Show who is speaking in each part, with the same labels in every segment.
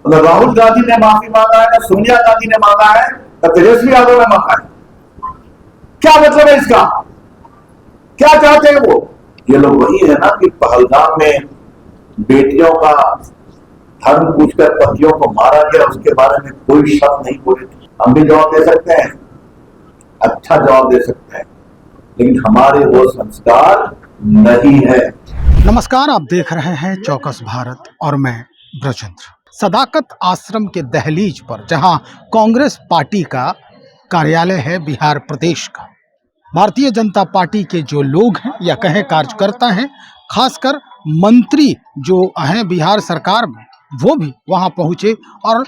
Speaker 1: ना राहुल गांधी ने माफी मांगा है, ना सोनिया गांधी ने मांगा है, ना तेजस्वी यादव ने मांगा है। क्या मतलब है इसका? क्या चाहते हैं वो? ये लोग वही है ना कि पहलगाम में बेटियों का धर्म पूछकर पतियों को मारा गया, उसके बारे में कोई शब्द नहीं बोले थे। हम भी जवाब दे सकते हैं, अच्छा जवाब दे सकते हैं, लेकिन हमारे वो संस्कार नहीं है।
Speaker 2: नमस्कार, आप देख रहे हैं चौकस भारत और मैं ब्रजेंद्र। सदाकत आश्रम के दहलीज पर जहां कांग्रेस पार्टी का कार्यालय है, बिहार प्रदेश का, भारतीय जनता पार्टी के जो लोग हैं या कहें कार्यकर्ता हैं, खासकर मंत्री जो हैं बिहार सरकार में, वो भी वहां पहुंचे और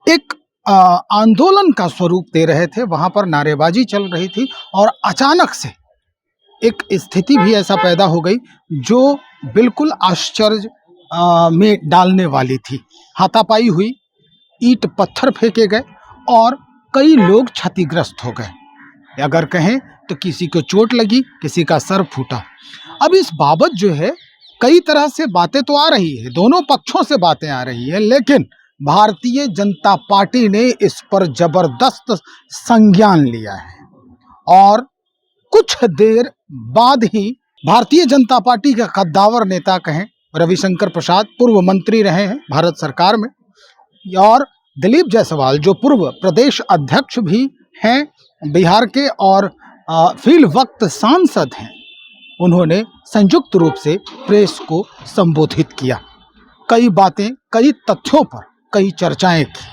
Speaker 2: एक आंदोलन का स्वरूप दे रहे थे। वहां पर नारेबाजी चल रही थी और अचानक से एक स्थिति भी ऐसा पैदा हो गई जो बिल्कुल आश्चर्य में डालने वाली थी। हाथापाई हुई, ईंट पत्थर फेंके गए और कई लोग क्षतिग्रस्त हो गए। अगर कहें तो किसी को चोट लगी, किसी का सर फूटा। अब इस बाबत जो है कई तरह से बातें तो आ रही है, दोनों पक्षों से बातें आ रही है, लेकिन भारतीय जनता पार्टी ने इस पर जबरदस्त संज्ञान लिया है और कुछ देर बाद ही भारतीय जनता पार्टी के कद्दावर नेता कहें रविशंकर प्रसाद, पूर्व मंत्री रहे हैं भारत सरकार में, और दिलीप जायसवाल जो पूर्व प्रदेश अध्यक्ष भी हैं बिहार के और फिल वक्त सांसद हैं, उन्होंने संयुक्त रूप से प्रेस को संबोधित किया। कई बातें, कई तथ्यों पर कई चर्चाएं की।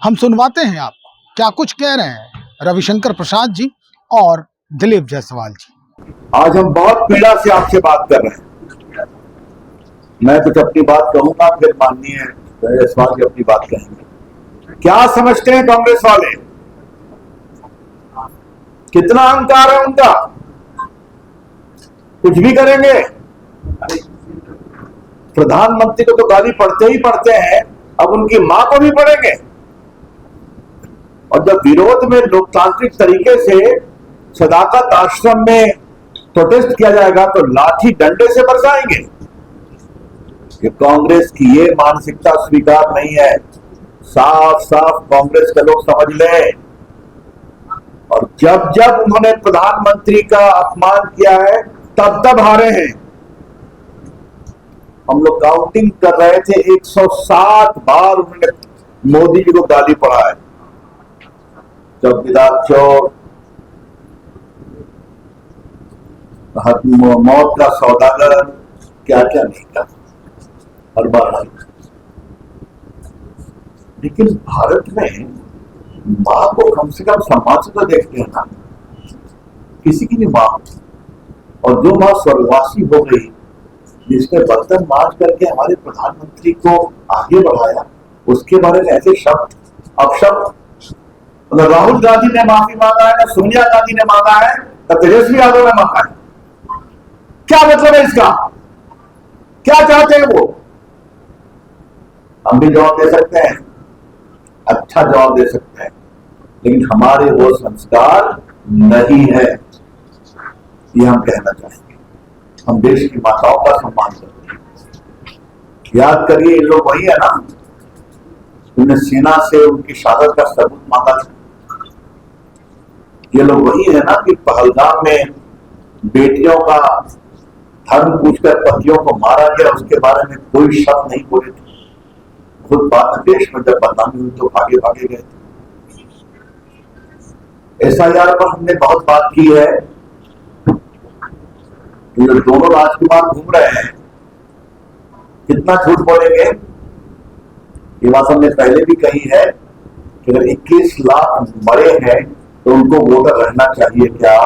Speaker 2: हम सुनवाते हैं आपको क्या कुछ कह रहे हैं रविशंकर प्रसाद जी और दिलीप जायसवाल जी।
Speaker 1: आज हम बहुत पीड़ा से आपसे बात कर रहे हैं। मैं कुछ अपनी बात कहूंगा, फिर माननीय जायसवाल जी अपनी बात कहेंगे। क्या समझते हैं कांग्रेस वाले? कितना अहंकार है उनका, कुछ भी करेंगे। प्रधानमंत्री को तो गाली पड़ते ही पड़ते हैं, अब उनकी मां को भी पड़ेंगे। और जब विरोध में लोकतांत्रिक तरीके से सदाकत आश्रम में प्रोटेस्ट किया जाएगा तो लाठी डंडे से बरसाएंगे। कि कांग्रेस की ये मानसिकता स्वीकार नहीं है, साफ साफ कांग्रेस के लोग समझ लें। और जब जब उन्होंने प्रधानमंत्री का अपमान किया है तब तब हारे हैं। हम लोग काउंटिंग कर रहे थे, 107 बार उन्होंने मोदी जी को गाली पड़ा है। चौकीदार चोर, मौत का सौदागर, क्या क्या नहीं कर हर बार। लेकिन भारत में मां को कम से कम सम्मान से तो देखते हैं ना, किसी की भी मां। और जो मां स्वर्गवासी हो गई, जिसने बर्तन मांज करके हमारे प्रधानमंत्री को आगे बढ़ाया, उसके बारे में ऐसे शब्द, अपशब्द। मतलब राहुल गांधी ने माफी मांगा है, ना सोनिया गांधी ने मांगा है, ना तेजस्वी यादव ने मांगा है। क्या मतलब है इसका? क्या चाहते हैं वो? हम भी जवाब दे सकते हैं, अच्छा जवाब दे सकते हैं, लेकिन हमारे वो संस्कार नहीं है, ये हम कहना चाहेंगे। हम देश की माताओं का सम्मान करते हैं। याद करिए, ये लोग वही है ना, उन्होंने सेना से उनकी शहादत का सबूत मांगा था। ये लोग वही है ना कि पहलगाम में बेटियों का धर्म पूछकर पतियों को मारा गया, उसके बारे में कोई शब्द नहीं बोले थे। खुद बात देश में जब बदनामी हुई तो भागे भागे गए थे। SIR पर हमने बहुत बात की है। ये दोनों राजकुमार घूम रहे हैं, कितना झूठ बोलेंगे? ये बात हमने पहले भी कही है कि अगर 21 लाख मरे हैं तो उनको वोटर रहना चाहिए क्या?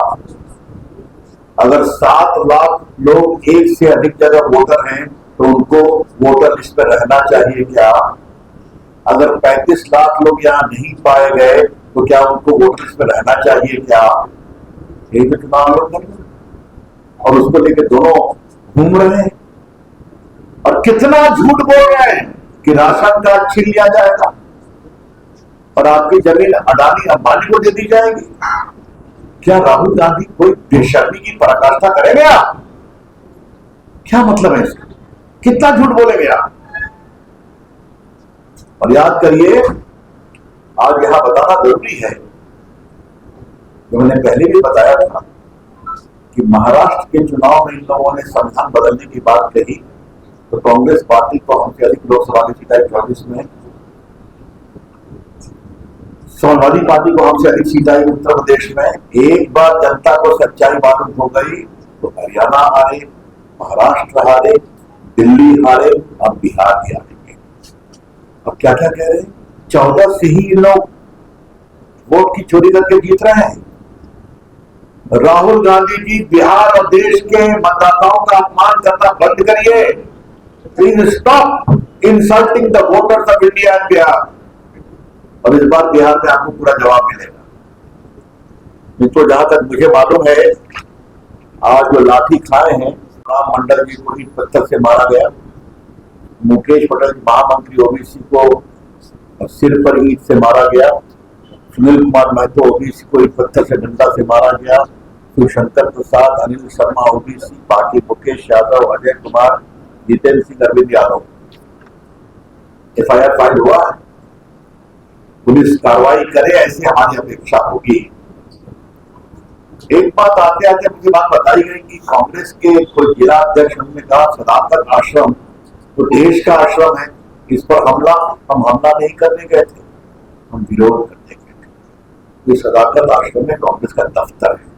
Speaker 1: अगर 7 लाख लोग एक से अधिक जगह वोटर हैं तो उनको वोटर लिस्ट पर रहना चाहिए क्या? अगर 35 लाख लोग यहाँ नहीं पाए गए तो क्या उनको वोटर लिस्ट पर रहना चाहिए क्या? यही तो चुनाव लोग करेंगे और उसको लेकर दोनों घूम रहे हैं। और कितना झूठ बोल रहे हैं कि राशन कार्ड छीन लिया जाएगा और आपकी जमीन अडानी अंबानी को दे दी जाएगी। क्या राहुल गांधी कोई बेशर्मी की पराकाष्ठा करेंगे आप? क्या मतलब है इसका? कितना झूठ बोलेंगे आप? और याद करिए, आज यहां बताना जरूरी है, जो मैंने पहले भी बताया था कि महाराष्ट्र के चुनाव में इन लोगों ने संविधान बदलने की बात कही, तो कांग्रेस पार्टी को हमसे अधिक लोकसभा की सीटें 24 में, समाजवादी पार्टी को हमसे अधिक सीटें आई उत्तर प्रदेश में। एक बार जनता को सच्चाई मालूम हो गई तो हरियाणा हारे, महाराष्ट्र हारे, दिल्ली हारे, अब बिहार भी हारेंगे। अब क्या क्या कह रहे हैं, 14 से ही लोग वोट की चोरी करके जीत रहे हैं। राहुल गांधी जी, बिहार और देश के मतदाताओं का अपमान करना बंद करिए। Please stop insulting the voters of India and Bihar. और इस बार बिहार में आपको पूरा जवाब मिलेगा। मित्रों, जहां तक मुझे मालूम है, आज जो लाठी खाए हैं, राम मंडल जी को ईंट पत्थर से मारा गया, मुकेश पटेल महामंत्री ओबीसी को सिर पर ईंट से मारा गया, सुनील कुमार महतो ओबीसी को ईंट पत्थर से डंडा से मारा गया, शिवशंकर प्रसाद, अनिल शर्मा ओबीसी, बाकी मुकेश यादव, अजय कुमार, जितेंद्र सिंह, अरविंद यादव। FIR फाइल हुआ है, पुलिस कार्रवाई करे, ऐसी हमारी अपेक्षा होगी। एक बात आते आते मुझे बात बताई गई कि कांग्रेस के कोई जिला अध्यक्ष ने कहा सदाकत आश्रम तो देश का आश्रम है, इस पर हम हमला नहीं करने गए थे, हम विरोध करने गए थे। ये सदाकत आश्रम में कांग्रेस का दफ्तर है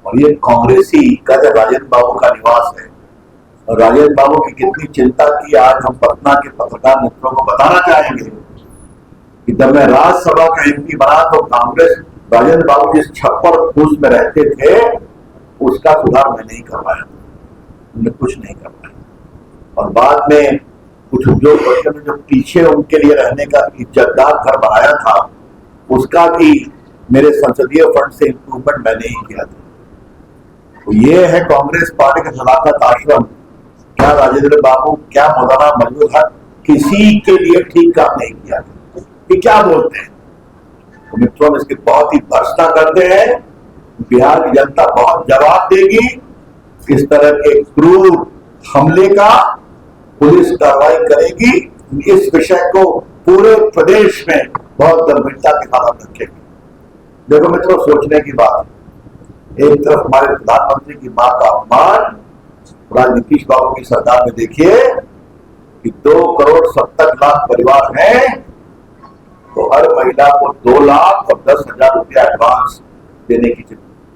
Speaker 1: और ये कांग्रेसी का राजेंद्र बाबू का निवास है। और राजेंद्र बाबू की कितनी चिंता की आज हम पटना के पत्रकार मित्रों को बताना चाहेंगे कि जब मैं राज्यसभा का MP बना तो कांग्रेस राजेंद्र बाबू जिस छप्पर फूस में रहते थे उसका सुधार मैं नहीं करवाया, उन्हें कुछ नहीं करवाया। और बाद में कुछ उद्योगपतियों ने जो पीछे उनके लिए रहने का इज्जतदार घर बनाया था उसका भी मेरे संसदीय फंड से इंप्रूवमेंट मैंने ही किया था। तो ये है कांग्रेस पार्टी का सदाकत आश्रम। क्या राजेंद्र बाबू, क्या मौलाना मजबूर किसी के लिए ठीक काम नहीं किया? ये क्या बोलते हैं? तो मित्रों, इसकी बहुत ही भर्त्सना करते हैं। बिहार की जनता बहुत जवाब देगी। इस तरह के क्रूर हमले का पुलिस कार्रवाई करेगी। इस विषय को पूरे प्रदेश में बहुत गंभीरता के साथ रखेगी। देखो मित्रों, सोचने की बात, एक तरफ हमारे प्रधानमंत्री की मां का अपमान, नीतीश बाबू की सरकार में देखिए कि 2,70,00,000 परिवार हैं तो हर महिला को 2 लाख और 10,000 रुपया एडवांस देने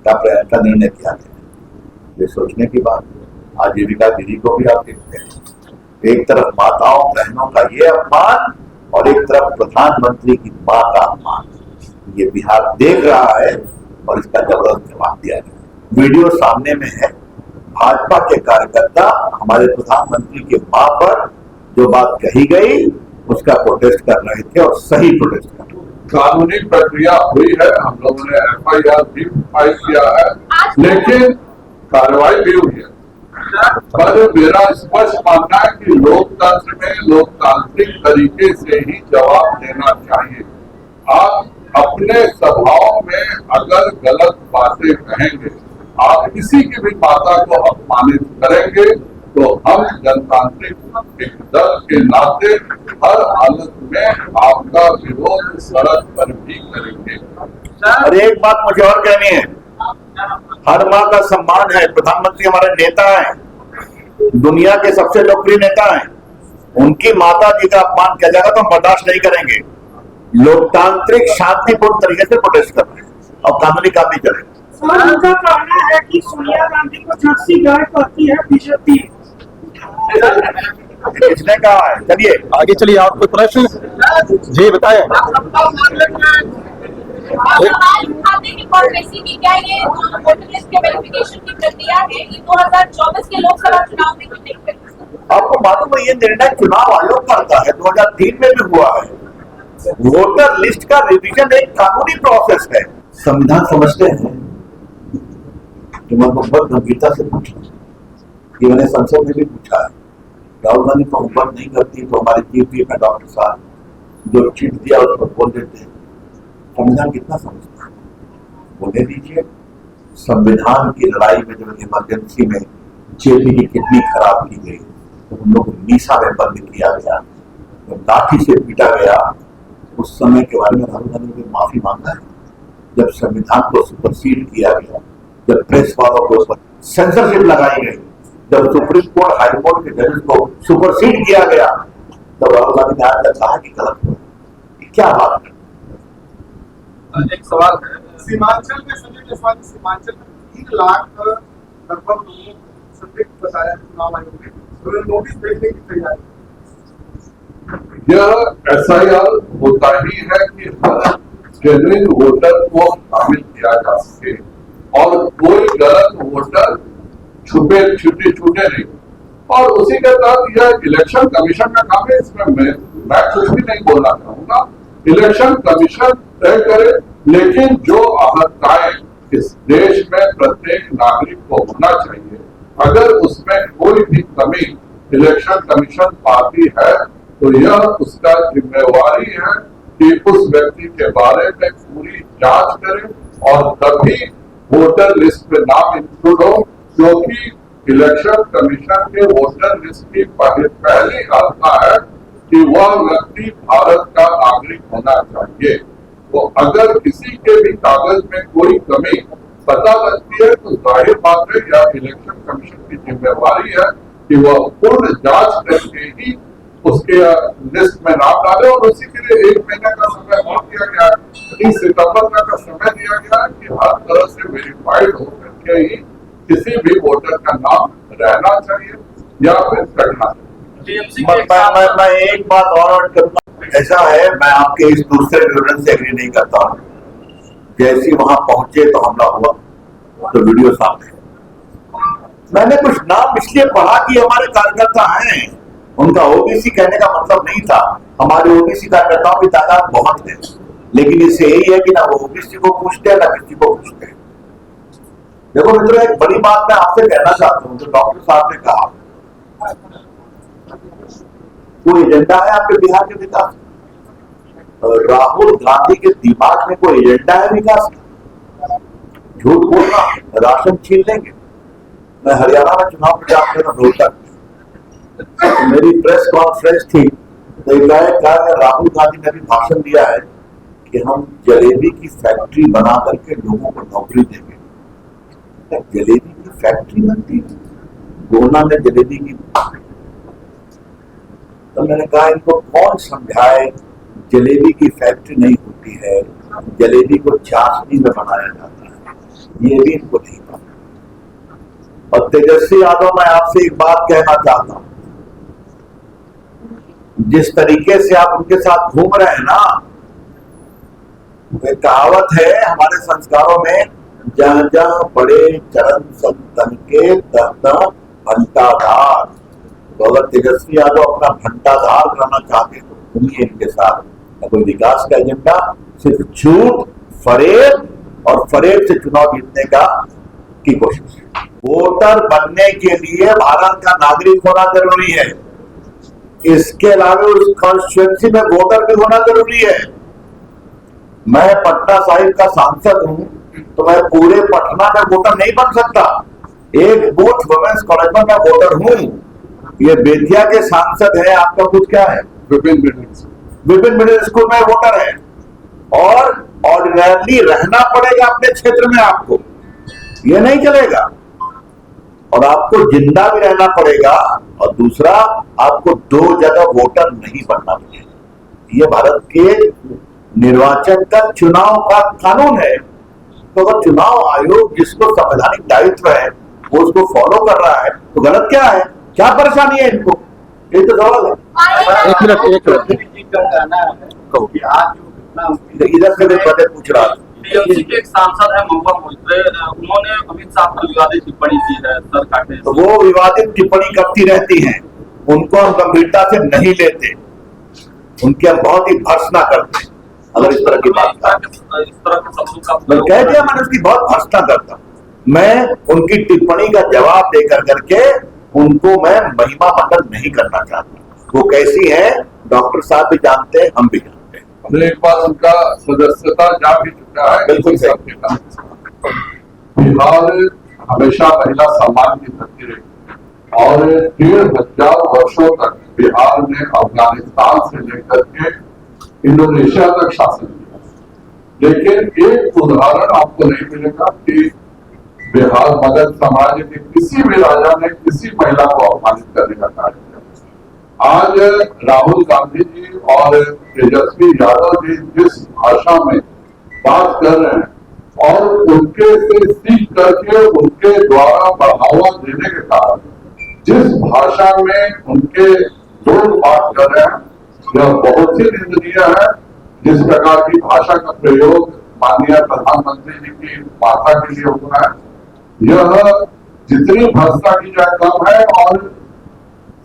Speaker 1: का निर्णय किया गया। ये सोचने की बात है। आजीविका दीदी को भी आप देखते हैं, एक तरफ माताओं बहनों का ये अपमान और एक तरफ प्रधानमंत्री की मां का अपमान। ये बिहार देख रहा है और इसका जबरदस्त जवाब दिया गया। वीडियो सामने में है। भाजपा के कार्यकर्ता हमारे प्रधानमंत्री के मां पर जो बात कही गई उसका प्रोटेस्ट कर रहे थे और सही प्रोटेस्ट कर रहे थे।
Speaker 3: कानूनी प्रक्रिया हुई है, हम लोगों ने FIR भी फाइल किया है, लेकिन कार्रवाई भी हुई है। पर मेरा स्पष्ट मानना है कि लोकतंत्र में लोकतांत्रिक तरीके से ही जवाब देना चाहिए। आप अपने सभाओं में अगर गलत बातें कहेंगे, आप किसी की भी माता को अपमानित करेंगे, तो हम जनतांत्रिक एक दल के नाते हर हालत में आपका विरोध सड़क पर भी करेंगे।
Speaker 1: और एक बात मुझे और कहनी है, हर मां का सम्मान है। प्रधानमंत्री हमारे नेता हैं, दुनिया के सबसे लोकप्रिय नेता हैं, उनकी माता जी का अपमान किया जाएगा तो हम बर्दाश्त नहीं करेंगे। लोकतांत्रिक शांतिपूर्ण तरीके से प्रोटेस्ट कर रहे हैं और कानूनी काम नहीं चलेगा।
Speaker 4: सर, उनका कहना है कि सोनिया गांधी को जर्सी गाय कहती है बीजेपी।
Speaker 1: किसने कहा है? चलिए
Speaker 2: आगे चलिए, आप कोई प्रश्न जी बताएं।
Speaker 5: क्या ये वोटर लिस्ट के वेरिफिकेशन की प्रक्रिया है, ये 2024 के लोकसभा चुनाव में क्यों नहीं हुई?
Speaker 1: आपको मालूम है ये निर्णय चुनाव आयोग करता है, 2003 में भी हुआ है। वोटर लिस्ट का रिवीजन एक कानूनी प्रोसेस है। संविधान समझते हैं कि मैं बहुत गंभीरता से पूछा, ये मैंने संसद में भी पूछा है। राहुल गांधी को ऊपर नहीं करती तो हमारे चीफ व्हिप है डॉक्टर साहब, जो चिट दिया उसको बोल देते हैं। संविधान कितना समझता है, बोलने दीजिए। संविधान की लड़ाई में जब इमरजेंसी में जेपी की किडनी खराब की गई तो उन लोग को मीसा में बंद किया गया, लाठी से पीटा गया, उस समय के बारे में राहुल गांधी ने माफी मांगा है? जब संविधान को सुपरसीड किया गया, जब प्रेस वालों के ऊपर सेंसरशिप लगाई गई, जब सुप्रीम कोर्ट हाई कोर्ट के जजेस को सुपरसीड किया गया, तब राहुल गांधी ने आज तक कहा कि गलत हो। क्या बात है?
Speaker 6: एक सवाल है, सीमांचल में संजय जायसवाल ने सीमांचल में 3 लाख लगभग लोगों को संदिग्ध बताया चुनाव आयोग ने, उन्होंने नोटिस भेजने की तैयारी।
Speaker 3: यह SIR होता ही है कि हर जेन्युइन वोटर को शामिल किया जा सके और कोई गलत वोटर छुपे नहीं। और उसी के तहत यह इलेक्शन कमीशन का काम है। इसमें मैं कुछ भी नहीं बोलना चाहूंगा, इलेक्शन कमीशन तय करे, लेकिन जो अहर्ताएं इस देश में प्रत्येक नागरिक को होना चाहिए, अगर उसमें कोई भी कमी इलेक्शन कमीशन पाती है तो यह उसका जिम्मेवारी है कि उस व्यक्ति के बारे में पूरी जांच करे और तभी वोटर लिस्ट में नाम इंक्लूड हो, क्योंकि इलेक्शन कमीशन के वोटर लिस्ट की पहली अवस्था है कि वह व्यक्ति भारत का नागरिक होना चाहिए। तो अगर किसी के भी कागज में कोई कमी पता लगती है तो जाहिर बात है या इलेक्शन कमीशन की जिम्मेवारी है कि वह पूर्ण जांच करके ही उसके लिस्ट में नाम डाले। और उसी के लिए 1 महीने का समय और दिया गया है, 30 सितंबर तक का समय दिया गया है कि हर तरह से वेरीफाइड होकर के ही किसी भी वोटर का नाम रहना चाहिए या फिर कटना चाहिए।
Speaker 1: मैं एक बात और करूंगा, ऐसा है, मैं आपके इस दूसरे विवरण से एग्री नहीं करता हूँ। जैसे वहां पहुंचे तो हमला हुआ, तो वीडियो सामने है। मैंने कुछ नाम इसलिए पढ़ा कि हमारे कार्यकर्ता हैं, उनका ओबीसी कहने का मतलब नहीं था। हमारे ओबीसी कार्यकर्ताओं की तादाद बहुत है, लेकिन इससे यही है कि ना वो ओबीसी को पूछते हैं ना किसी को पूछते हैं। देखो मित्रों, एक बड़ी बात मैं आपसे कहना चाहता हूँ, जो डॉक्टर साहब ने कहा, कोई एजेंडा है आपके बिहार के विकास? राहुल गांधी के दिमाग में कोई एजेंडा है विकास का? झूठ बोलना, राशन छीन लेंगे। मैं हरियाणा में चुनाव प्रचार कर रहा रोहतक, मेरी प्रेस कॉन्फ्रेंस थी, तो राहुल गांधी ने भी भाषण दिया है कि हम जलेबी की फैक्ट्री बना करके लोगों को नौकरी देंगे। जलेबी की फैक्ट्री बनती है, गोना में जलेबी की। तो मैंने कहा इनको कौन समझाए, जलेबी की फैक्ट्री नहीं होती है, जलेबी को चाशनी में बनाया जाता है, ये भी इनको नहीं पता। और तेजस्वी यादव, मैं आपसे एक बात कहना चाहता हूं, जिस तरीके से आप उनके साथ घूम रहे हैं ना, एक कहावत है हमारे संस्कारों में, जहां जहां बड़े चरण संतन के तह घंटाधार। तो अगर तेजस्वी यादव अपना घंटाधार करना चाहते तो घूमिए इनके साथ। कोई विकास का एजेंडा, सिर्फ झूठ, फरेब और फरेब से चुनाव जीतने का की कोशिश। वोटर बनने के लिए भारत का नागरिक होना जरूरी है, इसके अलावा उस कॉन्स्टिट्यूएंसी में वोटर भी होना जरूरी है। मैं पटना साहिब का सांसद हूं, तो मैं पूरे पटना में वोटर नहीं बन सकता। एक बूथ वुमेन्स कॉलेज में मैं वोटर हूं। ये बेतिया के सांसद है, आपका बूथ क्या है? विपिन मिडिल स्कूल में वोटर है। और ऑर्डिनरली रहना पड़ेगा अपने क्षेत्र में आपको, ये नहीं चलेगा। और आपको जिंदा भी रहना पड़ेगा, और दूसरा आपको 2 जगह वोटर नहीं बनना पड़ेगा। ये भारत के निर्वाचन का चुनाव का कानून है। तो अगर चुनाव आयोग जिसको संवैधानिक दायित्व है वो उसको फॉलो कर रहा है तो गलत क्या है? क्या परेशानी है इनको? ये तो सवाल है।
Speaker 2: एक मिनट
Speaker 1: इधर से पहले पूछ रहा था।
Speaker 5: टीएमसी के एक सांसद है महुआ मोइत्रे, उन्होंने अमित शाह पर विवादित टिप्पणी की है सर काटने।
Speaker 1: तो वो विवादित टिप्पणी करती रहती हैं, उनको हम गंभीरता से नहीं लेते, उनके हम बहुत ही भर्त्सना करते हैं। अगर इस तरह की बात मैं कह दिया, मैंने उसकी बहुत भर्त्सना करता। मैं उनकी टिप्पणी का जवाब देकर करके उनको मैं महिमा मंडन नहीं करना चाहता। वो कैसी है डॉक्टर साहब भी जानते हैं, हम भी जानते हैं।
Speaker 3: एक बार उनका सदस्यता जा भी चुका है।
Speaker 1: बिल्कुल सही।
Speaker 3: बिहार हमेशा महिला सम्मान की धरती रही और 1500 वर्षों तक बिहार ने अफगानिस्तान से लेकर के इंडोनेशिया तक शासन किया, लेकिन एक उदाहरण आपको नहीं मिलेगा कि बिहार मगध साम्राज्य के किसी भी राजा ने किसी महिला को अपमानित करने का कार्य किया। आज राहुल गांधी जी और तेजस्वी यादव जी जिस भाषा में बात कर रहे हैं और उनके से सीख करके उनके द्वारा बढ़ावा देने के कारण जिस भाषा में उनके लोग बात कर रहे हैं यह बहुत ही निंदनीय है। जिस प्रकार की भाषा का प्रयोग माननीय प्रधानमंत्री जी की वार्ता के लिए हुआ है, यह जितनी भ्रष्टा की जाए कम है और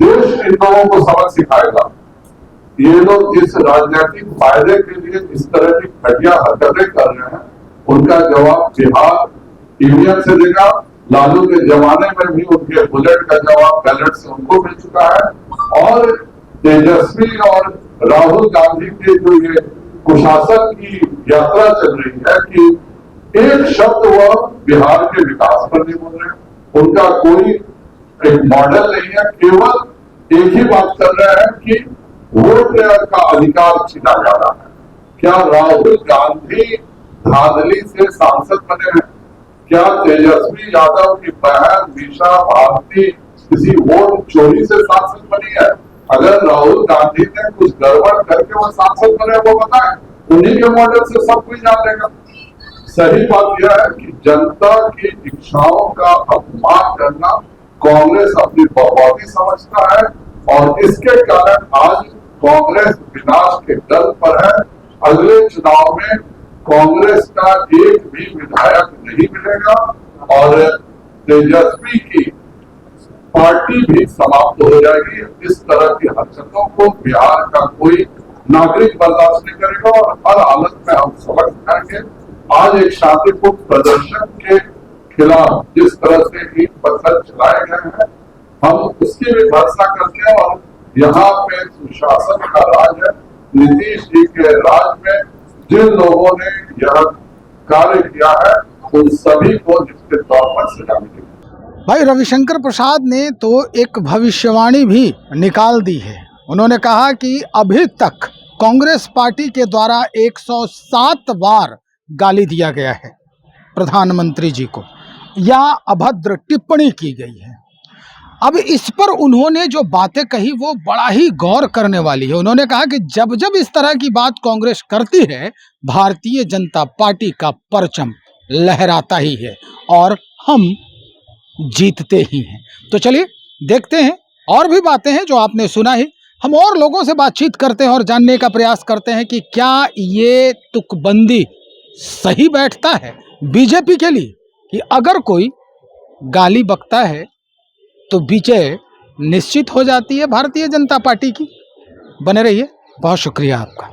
Speaker 3: देश इन लोगों को सबक सिखाएगा। ये लोग जिस राजनीतिक फायदे के लिए इस तरह की घटिया हरकतें कर रहे हैं उनका जवाब बिहार ईवीएम से देगा। लालू के जमाने में भी उनके बुलेट का जवाब बैलेट से उनको मिल चुका है और तेजस्वी और राहुल गांधी के जो ये कुशासन की यात्रा चल रही है कि एक शब्द वह बिहार के विकास पर नहीं बोल रहे, उनका कोई एक मॉडल नहीं है, केवल एक ही बात कर रहे हैं कि वोट का अधिकार छीना जा रहा है। क्या राहुल गांधी धांधली से सांसद बने हैं? क्या तेजस्वी यादव की बहन मीसा भारती किसी वोट चोरी से सांसद बनी है? अगर राहुल गांधी ने कुछ गड़बड़ करके वो सांसद बने वो बताएं, उन्हीं के मॉडल से सब कुछ जान लेगा। सही बात यह है कि जनता की इच्छाओं का अपमान करना कांग्रेस अपनी बकवासी समझता है और इसके कारण आज कांग्रेस विनाश के दल पर है। अगले चुनाव में कांग्रेस का एक भी विधायक नहीं मिलेगा और तेजस्वी की पार्टी भी समाप्त हो जाएगी। इस तरह की हरकतों को बिहार का कोई नागरिक बर्दाश्त नहीं करेगा और हर हालत में हम सबक सिखाएंगे। आज एक शांतिपूर्ण प्रदर्शन के खिलाफ जिस तरह से ईंट पत्थर चलाए गए हैं हम उसकी भी भर्त्सना करते हैं और यहाँ पे सुशासन का राज है। नीतीश जी के राज में जिन लोगों ने यह कार्य किया है उन सभी को निश्चित तौर पर सजा मिलेगी।
Speaker 2: भाई रविशंकर प्रसाद ने तो एक भविष्यवाणी भी निकाल दी है। उन्होंने कहा कि अभी तक कांग्रेस पार्टी के द्वारा 107 बार गाली दिया गया है प्रधानमंत्री जी को या अभद्र टिप्पणी की गई है। अब इस पर उन्होंने जो बातें कही वो बड़ा ही गौर करने वाली है। उन्होंने कहा कि जब जब इस तरह की बात कांग्रेस करती है भारतीय जनता पार्टी का परचम लहराता ही है और हम जीतते ही हैं। तो चलिए देखते हैं, और भी बातें हैं जो आपने सुना ही। हम और लोगों से बातचीत करते हैं और जानने का प्रयास करते हैं कि क्या ये तुकबंदी सही बैठता है बीजेपी के लिए कि अगर कोई गाली बकता है तो विजय निश्चित हो जाती है भारतीय जनता पार्टी की। बने रहिए, बहुत शुक्रिया आपका।